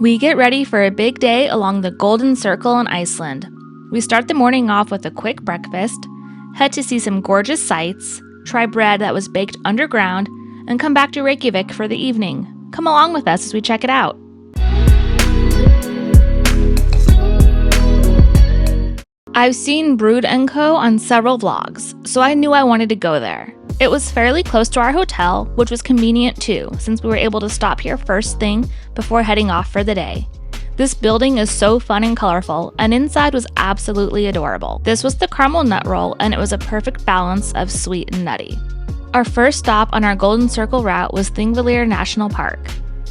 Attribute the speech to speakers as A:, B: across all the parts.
A: We get ready for a big day along the Golden Circle in Iceland. We start the morning off with a quick breakfast, head to see some gorgeous sights, try bread that was baked underground, and come back to Reykjavik for the evening. Come along with us as we check it out. I've seen Braud and Co on several vlogs, so I knew I wanted to go there. It was fairly close to our hotel, which was convenient too, since we were able to stop here first thing before heading off for the day. This building is so fun and colorful, and inside was absolutely adorable. This was the caramel nut roll, and it was a perfect balance of sweet and nutty. Our first stop on our Golden Circle route was Thingvellir National Park.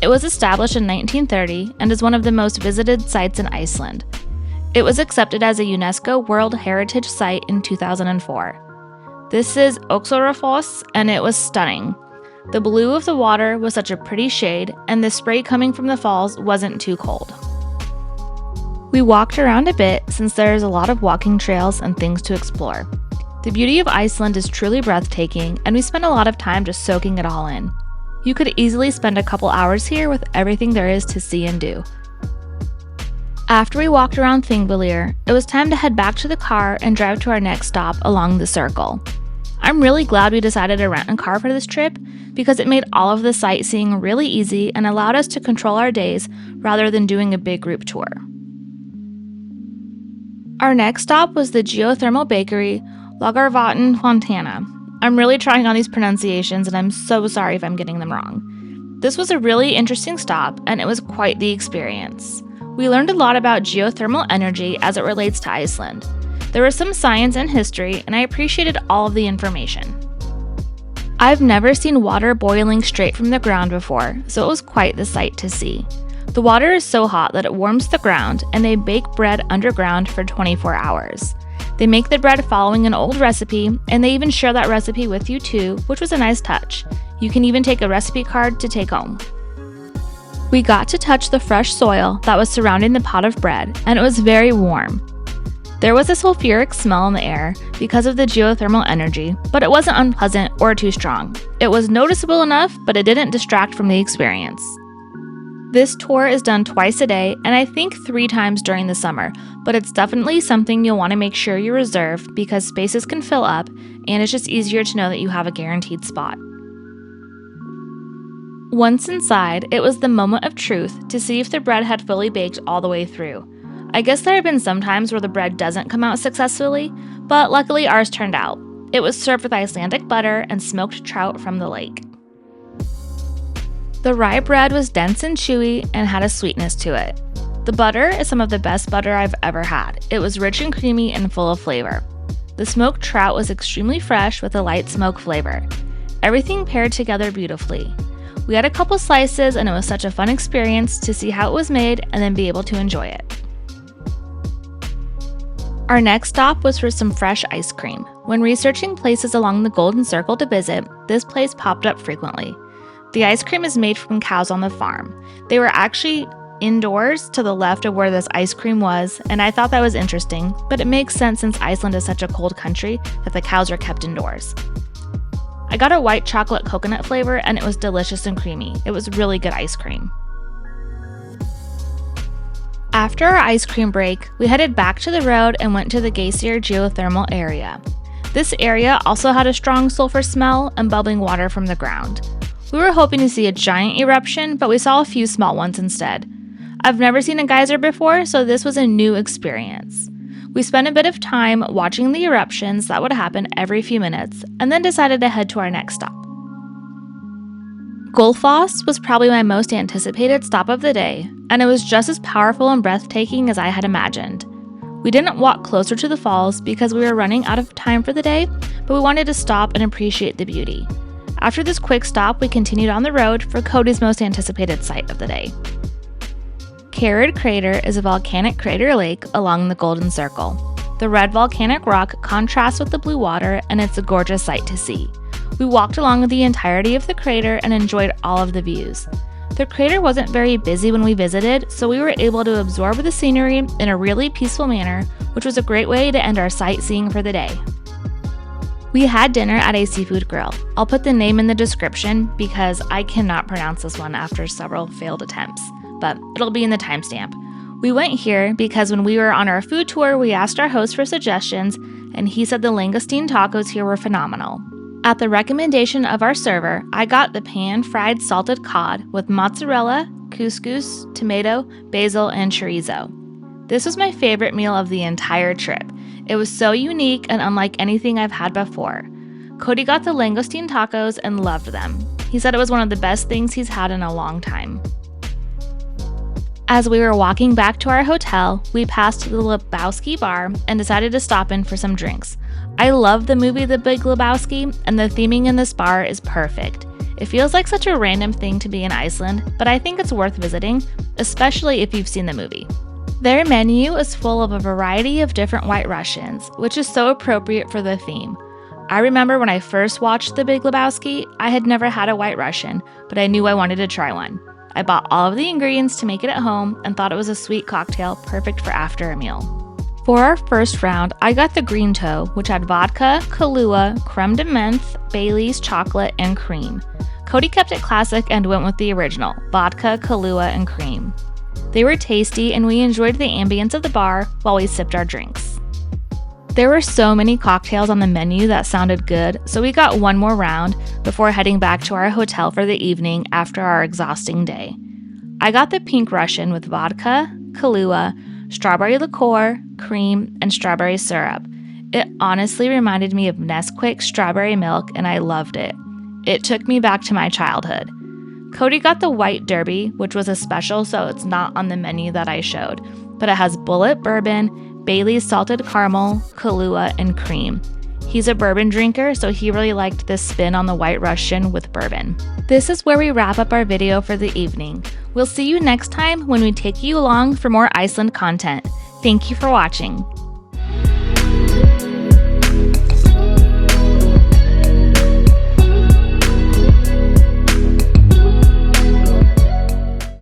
A: It was established in 1930 and is one of the most visited sites in Iceland. It was accepted as a UNESCO World Heritage Site in 2004. This is Laugarvatn, and it was stunning. The blue of the water was such a pretty shade, and the spray coming from the falls wasn't too cold. We walked around a bit since there's a lot of walking trails and things to explore. The beauty of Iceland is truly breathtaking, and we spent a lot of time just soaking it all in. You could easily spend a couple hours here with everything there is to see and do. After we walked around Thingvellir, it was time to head back to the car and drive to our next stop along the circle. I'm really glad we decided to rent a car for this trip because it made all of the sightseeing really easy and allowed us to control our days rather than doing a big group tour. Our next stop was the geothermal bakery, Laugarvatn Fontana. I'm really trying on these pronunciations and I'm so sorry if I'm getting them wrong. This was a really interesting stop and it was quite the experience. We learned a lot about geothermal energy as it relates to Iceland. There was some science and history, and I appreciated all of the information. I've never seen water boiling straight from the ground before, so it was quite the sight to see. The water is so hot that it warms the ground, and they bake bread underground for 24 hours. They make the bread following an old recipe, and they even share that recipe with you too, which was a nice touch. You can even take a recipe card to take home. We got to touch the fresh soil that was surrounding the pot of bread, and it was very warm. There was a sulfuric smell in the air because of the geothermal energy, but it wasn't unpleasant or too strong. It was noticeable enough, but it didn't distract from the experience. This tour is done twice a day, and I think 3 times during the summer, but it's definitely something you'll want to make sure you reserve because spaces can fill up, and it's just easier to know that you have a guaranteed spot. Once inside, it was the moment of truth to see if the bread had fully baked all the way through. I guess there have been some times where the bread doesn't come out successfully, but luckily ours turned out. It was served with Icelandic butter and smoked trout from the lake. The rye bread was dense and chewy and had a sweetness to it. The butter is some of the best butter I've ever had. It was rich and creamy and full of flavor. The smoked trout was extremely fresh with a light smoke flavor. Everything paired together beautifully. We had a couple slices and it was such a fun experience to see how it was made and then be able to enjoy it. Our next stop was for some fresh ice cream. When researching places along the Golden Circle to visit, this place popped up frequently. The ice cream is made from cows on the farm. They were actually indoors to the left of where this ice cream was, and I thought that was interesting, but it makes sense since Iceland is such a cold country that the cows are kept indoors. I got a white chocolate coconut flavor and it was delicious and creamy. It was really good ice cream. After our ice cream break, we headed back to the road and went to the Geysir geothermal area. This area also had a strong sulfur smell and bubbling water from the ground. We were hoping to see a giant eruption, but we saw a few small ones instead. I've never seen a geyser before, so this was a new experience. We spent a bit of time watching the eruptions that would happen every few minutes, and then decided to head to our next stop. Gullfoss was probably my most anticipated stop of the day, and it was just as powerful and breathtaking as I had imagined. We didn't walk closer to the falls because we were running out of time for the day, but we wanted to stop and appreciate the beauty. After this quick stop, we continued on the road for Cody's most anticipated sight of the day. Kerid Crater is a volcanic crater lake along the Golden Circle. The red volcanic rock contrasts with the blue water, and it's a gorgeous sight to see. We walked along the entirety of the crater and enjoyed all of the views. The crater wasn't very busy when we visited, so we were able to absorb the scenery in a really peaceful manner, which was a great way to end our sightseeing for the day. We had dinner at a seafood grill. I'll put the name in the description because I cannot pronounce this one after several failed attempts. but it'll be in the timestamp. We went here because when we were on our food tour, we asked our host for suggestions, and he said the langoustine tacos here were phenomenal. At the recommendation of our server, I got the pan-fried salted cod with mozzarella, couscous, tomato, basil, and chorizo. This was my favorite meal of the entire trip. It was so unique and unlike anything I've had before. Cody got the langoustine tacos and loved them. He said it was one of the best things he's had in a long time. As we were walking back to our hotel, we passed the Lebowski Bar and decided to stop in for some drinks. I love the movie The Big Lebowski, and the theming in this bar is perfect. It feels like such a random thing to be in Iceland, but I think it's worth visiting, especially if you've seen the movie. Their menu is full of a variety of different White Russians, which is so appropriate for the theme. I remember when I first watched The Big Lebowski, I had never had a White Russian, but I knew I wanted to try one. I bought all of the ingredients to make it at home and thought it was a sweet cocktail perfect for after a meal. For our first round, I got the green toe, which had vodka, Kahlua, creme de menthe, Bailey's chocolate, and cream. Cody kept it classic and went with the original, vodka, Kahlua, and cream. They were tasty and we enjoyed the ambience of the bar while we sipped our drinks. There were so many cocktails on the menu that sounded good, so we got one more round before heading back to our hotel for the evening after our exhausting day. I got the pink Russian with vodka, Kahlua, strawberry liqueur, cream, and strawberry syrup. It honestly reminded me of Nesquik strawberry milk and I loved it. It took me back to my childhood. Cody got the white derby, which was a special, so it's not on the menu that I showed, but it has Bullet bourbon, Bailey's salted caramel, Kahlua, and cream. He's a bourbon drinker, so he really liked this spin on the White Russian with bourbon. This is where we wrap up our video for the evening. We'll see you next time when we take you along for more Iceland content. Thank you for watching.